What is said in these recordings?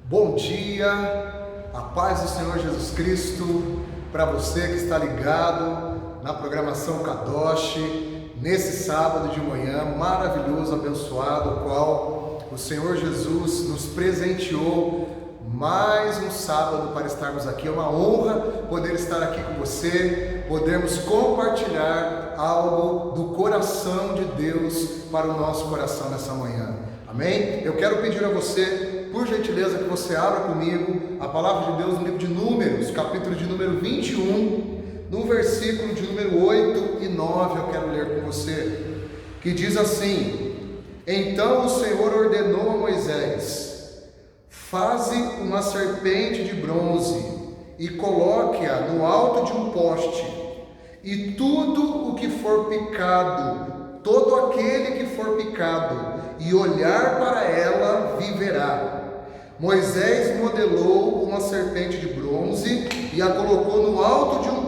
Bom dia, a paz do Senhor Jesus Cristo, para você que está ligado na programação Kadosh, nesse sábado de manhã maravilhoso, abençoado, o qual o Senhor Jesus nos presenteou mais um sábado para estarmos aqui. É uma honra poder estar aqui com você, podermos compartilhar algo do coração de Deus para o nosso coração nessa manhã. Amém? Eu quero pedir a você, por gentileza, que você abra comigo a palavra de Deus no livro de Números, capítulo de número 21, no versículo de número 8 e 9, eu quero ler com você, que diz assim: Então o Senhor ordenou a Moisés: faze uma serpente de bronze e coloque-a no alto de um poste, e tudo o que for picado, todo aquele que for picado e olhar para ela viverá. Moisés modelou uma serpente de bronze e a colocou no alto de um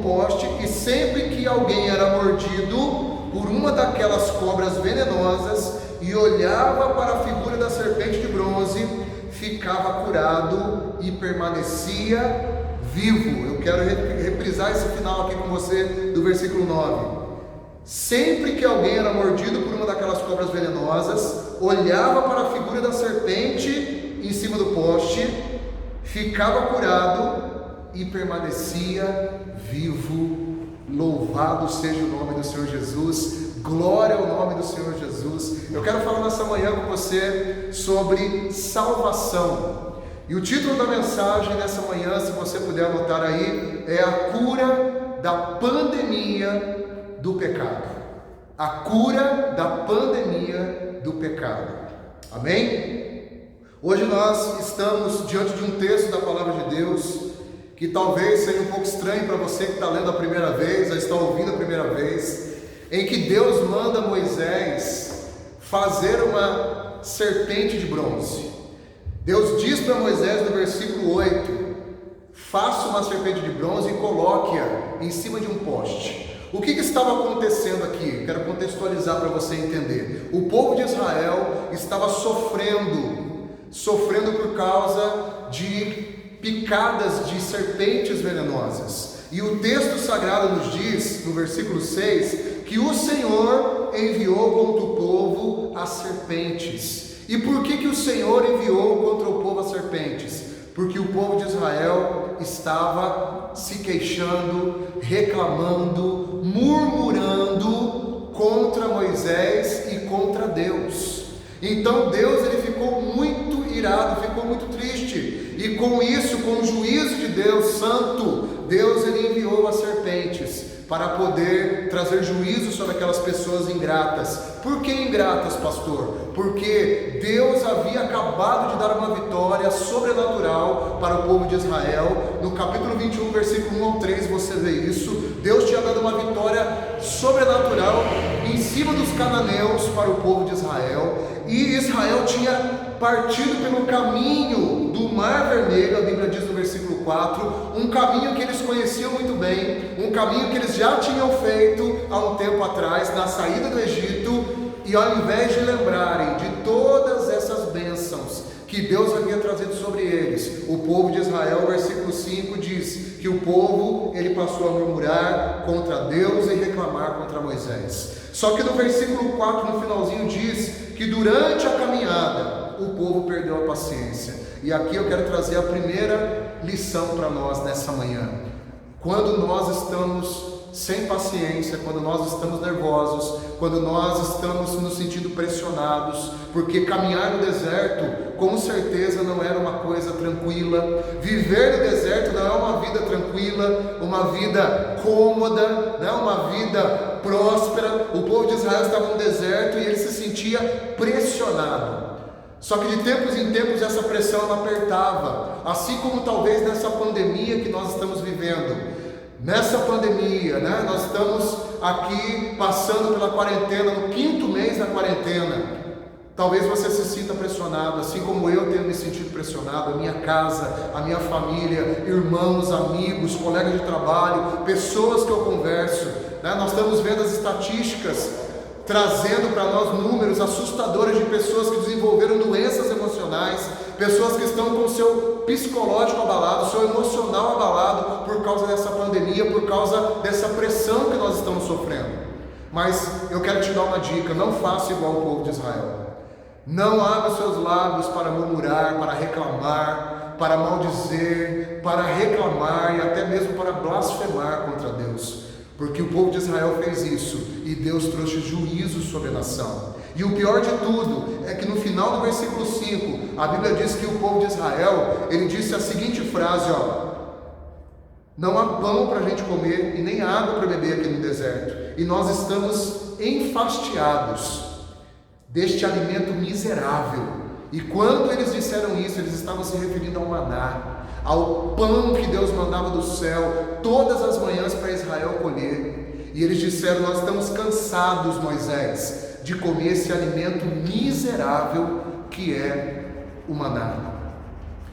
poste. E sempre que alguém era mordido por uma daquelas cobras venenosas e olhava para a figura da serpente de bronze, ficava curado e permanecia vivo. Eu quero reprisar esse final aqui com você do versículo 9. Sempre que alguém era mordido por uma daquelas cobras venenosas, olhava para a figura da serpente em cima do poste, ficava curado e permanecia vivo. Louvado seja o nome do Senhor Jesus, glória ao nome do Senhor Jesus. Eu quero falar nessa manhã com você sobre salvação. E o título da mensagem nessa manhã, se você puder anotar aí, é a cura da pandemia do pecado. A cura da pandemia do pecado. Amém? Hoje nós estamos diante de um texto da palavra de Deus que talvez seja um pouco estranho para você que está lendo a primeira vez, ou está ouvindo a primeira vez, em que Deus manda Moisés fazer uma serpente de bronze. Deus diz para Moisés no versículo 8: faça uma serpente de bronze e coloque-a em cima de um poste. O que estava acontecendo aqui? Quero contextualizar para você entender. O povo de Israel estava sofrendo por causa de picadas de serpentes venenosas. E o texto sagrado nos diz, no versículo 6, que o Senhor enviou contra o povo as serpentes. E por que o Senhor enviou contra o povo as serpentes? Porque o povo de Israel estava se queixando, reclamando, murmurando contra Moisés e contra Deus. Então Deus ele ficou muito irado, ficou muito triste. E com isso, com o juízo de Deus santo, Deus ele enviou as serpentes para poder trazer juízo sobre aquelas pessoas ingratas. Por que ingratas, pastor? Porque Deus havia acabado de dar uma vitória sobrenatural para o povo de Israel. No capítulo 21, versículo 1 ao 3, você vê isso. Deus tinha dado uma vitória sobrenatural em cima dos cananeus para o povo de Israel. E Israel tinha partido pelo caminho do Mar Vermelho, a Bíblia diz no versículo 4, um caminho que eles conheciam muito bem, um caminho que eles já tinham feito há um tempo atrás, na saída do Egito, e ao invés de lembrarem de todas essas bênçãos que Deus havia trazido sobre eles, o povo de Israel, versículo 5 diz que o povo, ele passou a murmurar contra Deus e reclamar contra Moisés. Só que no versículo 4, no finalzinho, diz que durante a caminhada, o povo perdeu a paciência. E aqui eu quero trazer a primeira lição para nós nessa manhã. Quando nós estamos sem paciência, quando nós estamos nervosos, quando nós estamos nos sentindo pressionados, porque caminhar no deserto com certeza não era uma coisa tranquila. Viver no deserto não é uma vida tranquila, uma vida cômoda, não é uma vida próspera. O povo de Israel estava no deserto e ele se sentia pressionado. Só que de tempos em tempos essa pressão ela apertava, assim como talvez nessa pandemia que nós estamos vivendo. Nessa pandemia, nós estamos aqui passando pela quarentena, no 5º mês da quarentena. Talvez você se sinta pressionado, assim como eu tenho me sentido pressionado, a minha casa, a minha família, irmãos, amigos, colegas de trabalho, pessoas que eu converso. Nós estamos vendo as estatísticas trazendo para nós números assustadores de pessoas que desenvolveram doenças emocionais, pessoas que estão com o seu psicológico abalado, o seu emocional abalado por causa dessa pandemia, por causa dessa pressão que nós estamos sofrendo. Mas eu quero te dar uma dica: não faça igual o povo de Israel. Não abra os seus lábios para murmurar, para reclamar, para maldizer, para reclamar e até mesmo para blasfemar contra Deus. Porque o povo de Israel fez isso e Deus trouxe juízo sobre a nação. E o pior de tudo é que no final do versículo 5, a Bíblia diz que o povo de Israel, ele disse a seguinte frase, não há pão para a gente comer e nem água para beber aqui no deserto, e nós estamos enfastiados deste alimento miserável. E quando eles disseram isso, eles estavam se referindo ao maná, ao pão que Deus mandava do céu todas as manhãs para Israel colher. E eles disseram: nós estamos cansados, Moisés, de comer esse alimento miserável que é o maná.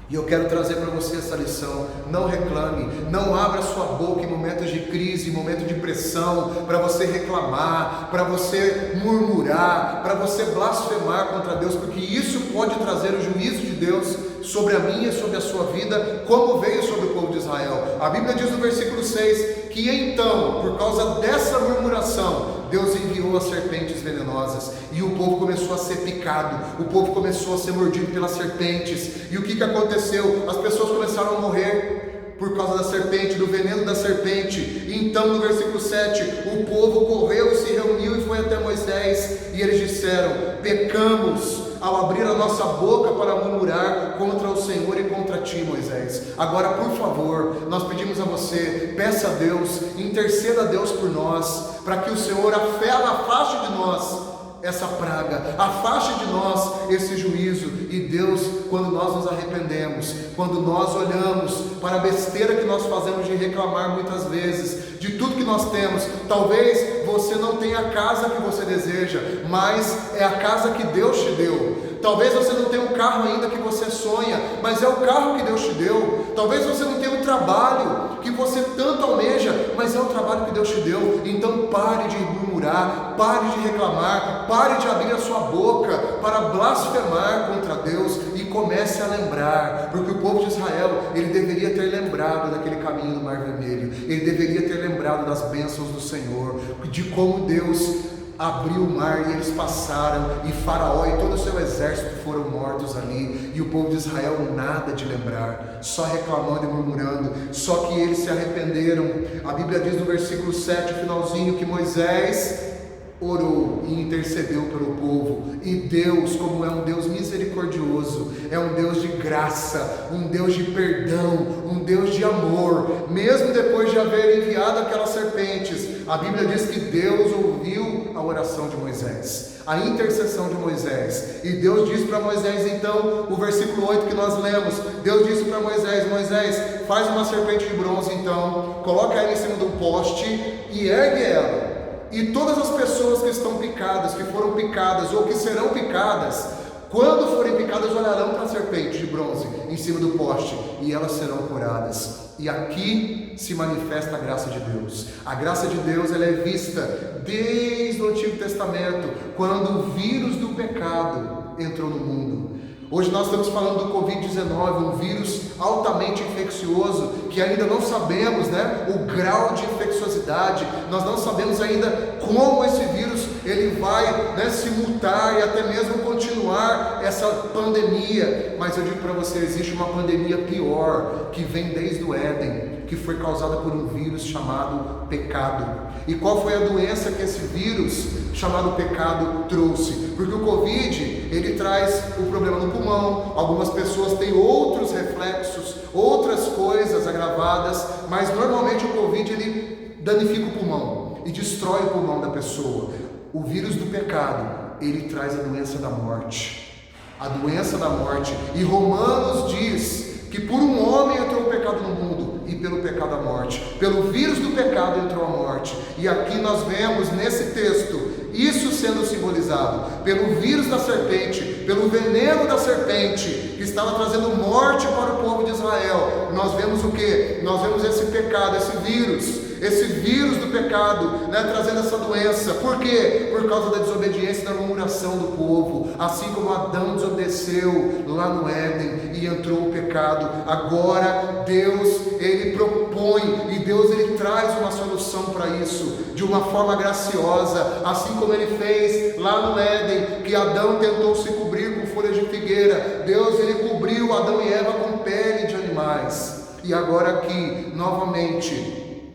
E eu quero trazer para você essa lição: não reclame, não abra sua boca em momentos de crise, em momentos de pressão, para você reclamar, para você murmurar, para você blasfemar contra Deus, porque isso pode trazer o juízo de Deus sobre a minha e sobre a sua vida, como veio sobre o povo de Israel. A Bíblia diz no versículo 6 que então, por causa dessa murmuração, Deus enviou as serpentes venenosas e o povo começou a ser picado, o povo começou a ser mordido pelas serpentes. E o que aconteceu? As pessoas começaram a morrer por causa da serpente, do veneno da serpente. Então no versículo 7, o povo correu e se reuniu e foi até Moisés, e eles disseram: pecamos ao abrir a nossa boca para murmurar contra o Senhor e contra ti, Moisés. Agora, por favor, nós pedimos a você, peça a Deus, interceda a Deus por nós, para que o Senhor afaste de nós essa praga, afaste de nós esse juízo. E Deus, quando nós nos arrependemos, quando nós olhamos para a besteira que nós fazemos de reclamar muitas vezes de tudo que nós temos, talvez você não tenha a casa que você deseja, mas é a casa que Deus te deu. Talvez você não tenha um carro ainda que você sonha, mas é o carro que Deus te deu. Talvez você não tenha um trabalho que você tanto almeja, mas é o trabalho que Deus te deu. Então pare de murmurar, pare de reclamar, pare de abrir a sua boca para blasfemar contra Deus e comece a lembrar, porque o povo de Israel, ele deveria ter lembrado daquele caminho do Mar Vermelho, ele deveria ter lembrado das bênçãos do Senhor, de como Deus abriu o mar e eles passaram, e Faraó e todo o seu exército foram mortos ali, e o povo de Israel nada de lembrar, só reclamando e murmurando. Só que eles se arrependeram. A Bíblia diz no versículo 7, finalzinho, que Moisés orou e intercedeu pelo povo, e Deus, como é um Deus misericordioso, é um Deus de graça, um Deus de perdão, um Deus de amor, mesmo depois de haver enviado aquelas serpentes, a Bíblia diz que Deus ouviu a oração de Moisés, a intercessão de Moisés, e Deus disse para Moisés, então, o versículo 8 que nós lemos, Deus disse para Moisés: Moisés, faz uma serpente de bronze, então, coloca ela em cima de um poste e ergue ela. E todas as pessoas que estão picadas, que foram picadas ou que serão picadas, quando forem picadas, olharão para a serpente de bronze em cima do poste e elas serão curadas. E aqui se manifesta a graça de Deus. A graça de Deus, ela é vista desde o Antigo Testamento, quando o vírus do pecado entrou no mundo. Hoje nós estamos falando do Covid-19, um vírus altamente infeccioso, que ainda não sabemos, o grau de infecciosidade, nós não sabemos ainda como esse vírus ele vai se mutar e até mesmo continuar essa pandemia. Mas eu digo para você, existe uma pandemia pior, que vem desde o Éden, que foi causada por um vírus chamado pecado. E qual foi a doença que esse vírus chamado pecado trouxe? Porque o Covid, ele traz o problema no pulmão, algumas pessoas têm outros reflexos, outras coisas agravadas, mas normalmente o Covid, ele danifica o pulmão e destrói o pulmão da pessoa. O vírus do pecado, ele traz a doença da morte, a doença da morte. E Romanos diz que por um homem entrou o pecado no mundo, e pelo pecado a morte, pelo vírus do pecado entrou a morte. E aqui nós vemos nesse texto isso sendo simbolizado pelo vírus da serpente, pelo veneno da serpente, que estava trazendo morte para o povo de Israel. Nós vemos o que? Nós vemos esse pecado, esse vírus, esse vírus do pecado, né, trazendo essa doença. Por quê? Por causa da desobediência e da murmuração do povo. Assim como Adão desobedeceu lá no Éden e entrou o pecado, agora Deus, Ele propõe, e Deus, Ele traz uma solução para isso, de uma forma graciosa, assim como Ele fez lá no Éden, que Adão tentou se cobrir com folhas de figueira. Deus, Ele cobriu Adão e Eva com pele de animais. E agora aqui, novamente,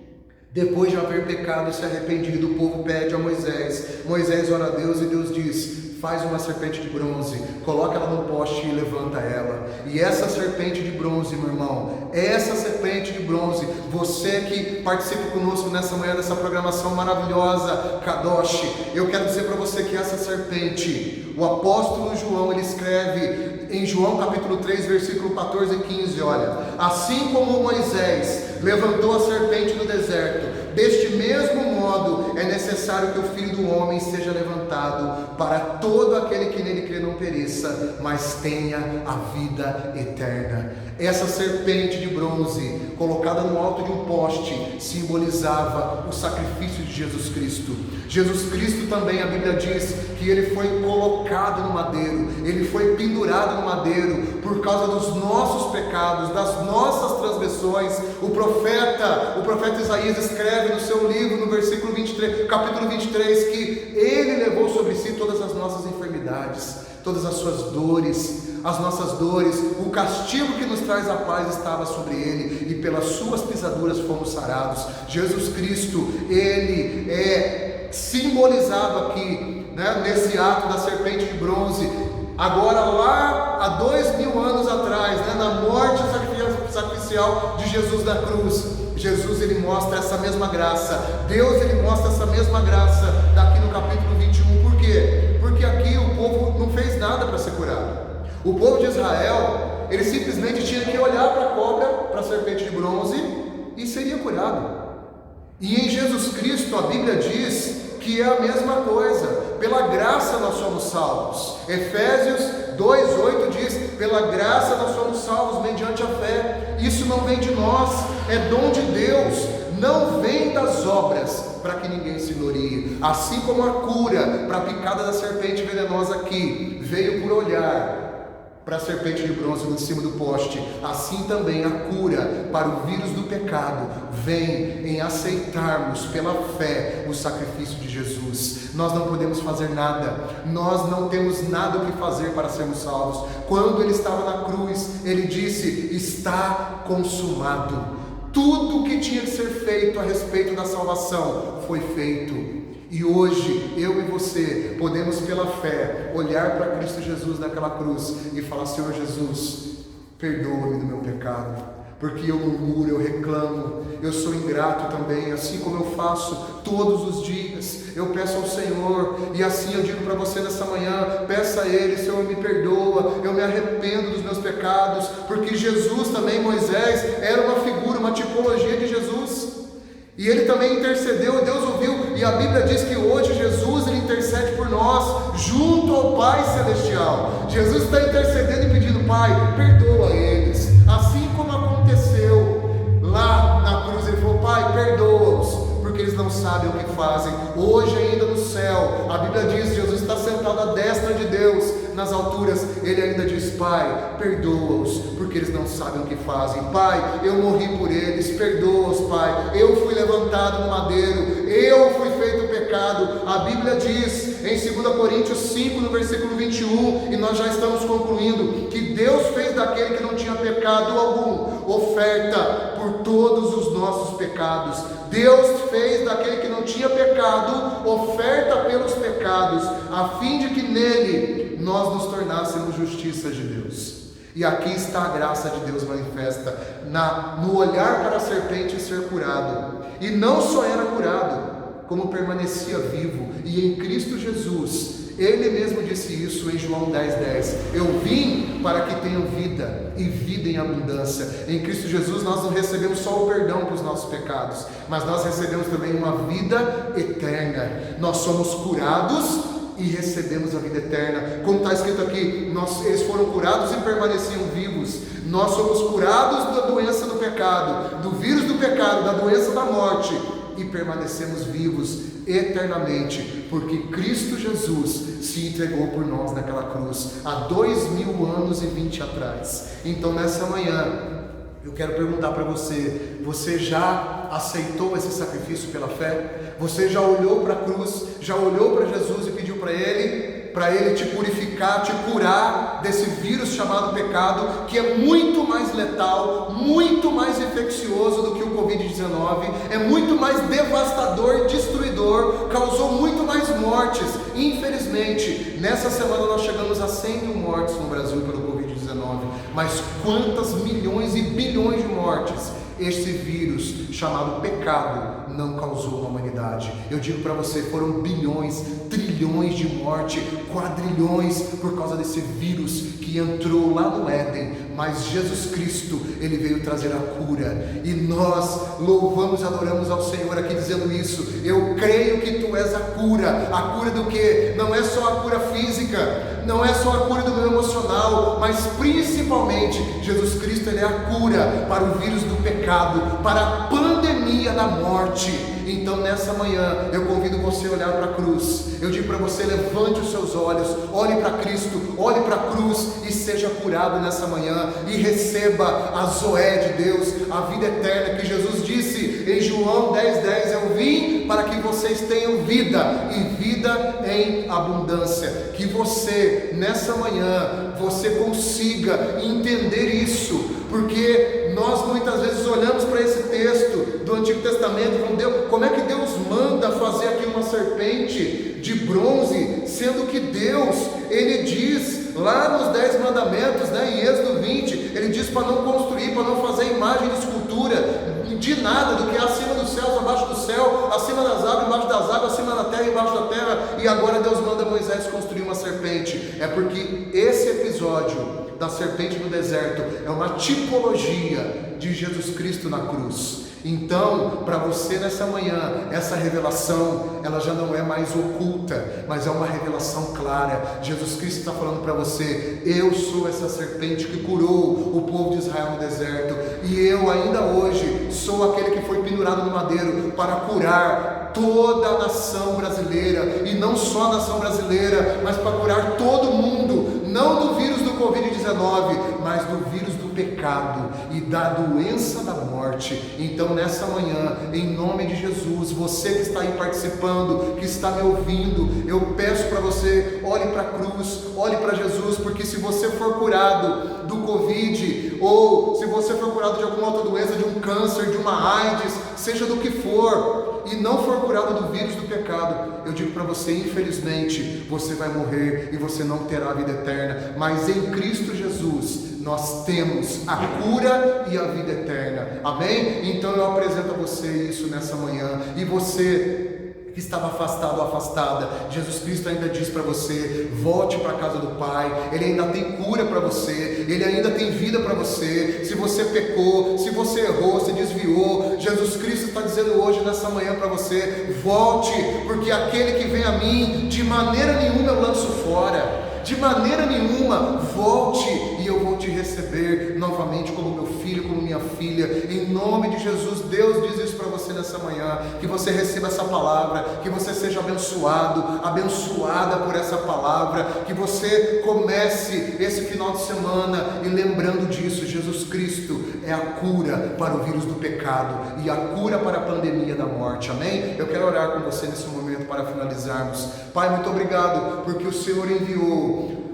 depois de haver pecado e se arrependido, o povo pede a Moisés. Moisés ora a Deus e Deus diz: faz uma serpente de bronze, coloca ela no poste e levanta ela. E essa serpente de bronze, meu irmão, essa serpente de bronze, você que participa conosco nessa manhã dessa programação maravilhosa, Kadosh, eu quero dizer para você que essa serpente, o apóstolo João, ele escreve em João capítulo 3, versículo 14 e 15, olha: assim como Moisés levantou a serpente no deserto, deste mesmo modo é necessário que o Filho do Homem seja levantado, para todo aquele que nele crê não pereça, mas tenha a vida eterna. Essa serpente de bronze, colocada no alto de um poste, simbolizava o sacrifício de Jesus Cristo. Jesus Cristo também, a Bíblia diz que Ele foi colocado no madeiro, Ele foi pendurado no madeiro, por causa dos nossos pecados, das nossas transgressões. O profeta Isaías escreve no seu livro, no versículo 23, capítulo 23, que Ele levou sobre si todas as nossas enfermidades, todas as suas dores, as nossas dores. O castigo que nos traz a paz estava sobre Ele, e pelas suas pisaduras fomos sarados. Jesus Cristo, Ele é simbolizado aqui, né, nesse ato da serpente de bronze. Agora, lá há 2000 anos atrás, né, na morte sacrificial de Jesus na cruz, Jesus, Ele mostra essa mesma graça. Deus, Ele mostra essa mesma graça daqui no capítulo 21. Por quê? Porque aqui o povo não fez nada para ser curado. O povo de Israel, ele simplesmente tinha que olhar para a cobra, para a serpente de bronze, e seria curado. E em Jesus Cristo, a Bíblia diz que é a mesma coisa. Pela graça nós somos salvos. Efésios 2:8 diz: pela graça nós somos salvos mediante a fé. Isso não vem de nós, é dom de Deus, não vem das obras, para que ninguém se glorie. Assim como a cura para a picada da serpente venenosa aqui veio por olhar para a serpente de bronze em cima do poste, assim também a cura para o vírus do pecado vem em aceitarmos pela fé o sacrifício de Jesus. Nós não podemos fazer nada, nós não temos nada o que fazer para sermos salvos. Quando Ele estava na cruz, Ele disse: está consumado. Tudo o que tinha que ser feito a respeito da salvação foi feito. E hoje, eu e você podemos pela fé olhar para Cristo Jesus naquela cruz e falar: Senhor Jesus, perdoa-me do meu pecado, porque eu murmuro, eu reclamo, eu sou ingrato também, assim como eu faço todos os dias. Eu peço ao Senhor, e assim eu digo para você nessa manhã: peça a Ele: Senhor, me perdoa, eu me arrependo dos meus pecados, porque Jesus também, Moisés, era uma figura, uma tipologia de Jesus. E Ele também intercedeu, e Deus ouviu, e a Bíblia diz que hoje Jesus, Ele intercede por nós, junto ao Pai Celestial. Jesus está intercedendo e pedindo: Pai, perdoa eles, assim como aconteceu lá na cruz. Ele falou: Pai, perdoa-os, porque eles não sabem o que fazem. Hoje ainda no céu, a Bíblia diz, Jesus está sentado à destra de Deus, nas alturas, Ele ainda diz: Pai, perdoa-os, porque eles não sabem o que fazem. Pai, eu morri por eles, perdoa-os, Pai, eu fui levantado no madeiro, eu fui feito pecado. A Bíblia diz em 2 Coríntios 5, no versículo 21, e nós já estamos concluindo, que Deus fez daquele que não tinha pecado algum oferta por todos os nossos pecados. Deus fez daquele que não tinha pecado oferta pelos pecados, a fim de que nele nós nos tornássemos justiça de Deus. E aqui está a graça de Deus manifesta no olhar para a serpente e ser curado. E não só era curado, como permanecia vivo. E em Cristo Jesus, Ele mesmo disse isso em João 10:10: eu vim para que tenham vida, e vida em abundância. Em Cristo Jesus nós não recebemos só o perdão para os nossos pecados, mas nós recebemos também uma vida eterna. Nós somos curados e recebemos a vida eterna. Como está escrito aqui, eles foram curados e permaneciam vivos. Nós somos curados da doença do pecado, do vírus do pecado, da doença da morte, e permanecemos vivos eternamente, porque Cristo Jesus se entregou por nós naquela cruz há 2000 anos e 20 atrás. Então nessa manhã eu quero perguntar para você: você já aceitou esse sacrifício pela fé? Você já olhou para a cruz, já olhou para Jesus e pediu para Ele te purificar, te curar desse vírus chamado pecado, que é muito mais letal, muito mais infeccioso do que o Covid-19, é muito mais devastador e destruidor, causou muito mais mortes. Infelizmente, nessa semana nós chegamos a 100 mil mortes no Brasil pelo Covid-19, mas quantas milhões e bilhões de mortes esse vírus chamado pecado não causou na humanidade? Eu digo para você, foram bilhões, trilhões de morte, quadrilhões por causa desse vírus que entrou lá no Éden. Mas Jesus Cristo, Ele veio trazer a cura, e nós louvamos e adoramos ao Senhor aqui dizendo isso: eu creio que Tu és a cura do que? Não é só a cura física, não é só a cura do meu emocional, mas principalmente Jesus Cristo, Ele é a cura para o vírus do pecado, para a pandemia da morte. Então nessa manhã eu convido você a olhar para a cruz. Eu digo para você: levante os seus olhos, olhe para Cristo, olhe para a cruz e seja curado nessa manhã, e receba a Zoé de Deus, a vida eterna, que Jesus disse em João 10:10: eu vim para que vocês tenham vida, e vida em abundância. Que você nessa manhã você consiga entender isso, porque nós muitas vezes olhamos para esse texto do Antigo Testamento e falamos: Deus, como é que Deus manda fazer aqui uma serpente de bronze, sendo que Deus, Ele diz lá nos 10 mandamentos, em Êxodo 20, Ele diz para não construir, para não fazer imagem de escultura de nada do que é acima dos céus, abaixo do céu, acima das águas, embaixo das águas, acima da terra, embaixo da terra. E agora Deus manda Moisés construir uma serpente. É porque esse episódio da serpente no deserto é uma tipologia de Jesus Cristo na cruz. Então, para você nessa manhã, essa revelação, ela já não é mais oculta, mas é uma revelação clara. Jesus Cristo está falando para você: eu sou essa serpente que curou o povo de Israel no deserto, e eu ainda hoje sou aquele que foi pendurado no madeiro para curar toda a nação brasileira, e não só a nação brasileira, mas para curar todo mundo, não do vírus do Covid-19, mas do vírus do pecado e da doença da morte. Então nessa manhã, em nome de Jesus, você que está aí participando, que está me ouvindo, eu peço para você: olhe para a cruz, olhe para Jesus, porque se você for curado do Covid, ou se você for curado de alguma outra doença, de um câncer, de uma AIDS, seja do que for, e não for curado do vírus do pecado, eu digo para você: infelizmente você vai morrer e você não terá a vida eterna. Mas em Cristo Jesus nós temos a cura e a vida eterna. Amém? Então eu apresento a você isso nessa manhã. E você que estava afastado ou afastada, Jesus Cristo ainda diz para você: volte para a casa do Pai. Ele ainda tem cura para você, Ele ainda tem vida para você. Se você pecou, se você errou, se desviou, Jesus Cristo está dizendo hoje nessa manhã para você: volte, porque aquele que vem a mim, de maneira nenhuma eu lanço fora. De maneira nenhuma, volte e eu vou te receber novamente como meu filho, como minha filha. Em nome de Jesus, Deus diz isso para você nessa manhã, que você receba essa palavra, que você seja abençoado, abençoada por essa palavra, que você comece esse final de semana e lembrando disso: Jesus Cristo é a cura para o vírus do pecado e a cura para a pandemia da morte. Amém? Eu quero orar com você nesse momento para finalizarmos. Pai, muito obrigado porque o Senhor enviou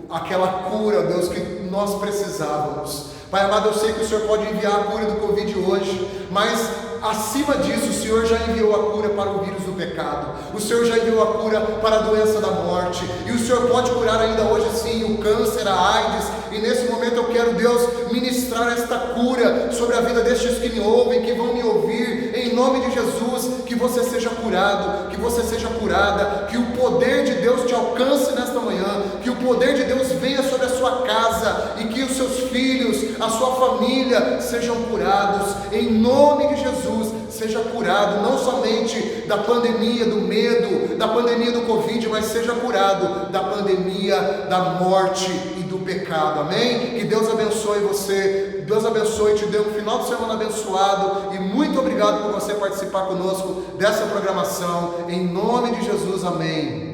aquela cura, Deus, que nós precisávamos. Pai amado, eu sei que o Senhor pode enviar a cura do Covid hoje, mas acima disso, o Senhor já enviou a cura para o vírus do pecado, o Senhor já enviou a cura para a doença da morte, e o Senhor pode curar ainda hoje sim o câncer, a AIDS. E nesse momento eu quero, Deus, ministrar esta cura sobre a vida destes que me ouvem, que vão me ouvir, em nome de Jesus. Que você seja curado, que você seja curada, que o poder de Deus te alcance nesta manhã, que o poder de Deus venha sobre a sua casa, e que os seus filhos, a sua família sejam curados, em nome de Jesus. Seja curado, não somente da pandemia do medo, da pandemia do Covid, mas seja curado da pandemia da morte e do pecado, amém? Que Deus abençoe você, Deus abençoe, te dê um final de semana abençoado, e muito obrigado por você participar conosco dessa programação, em nome de Jesus, amém.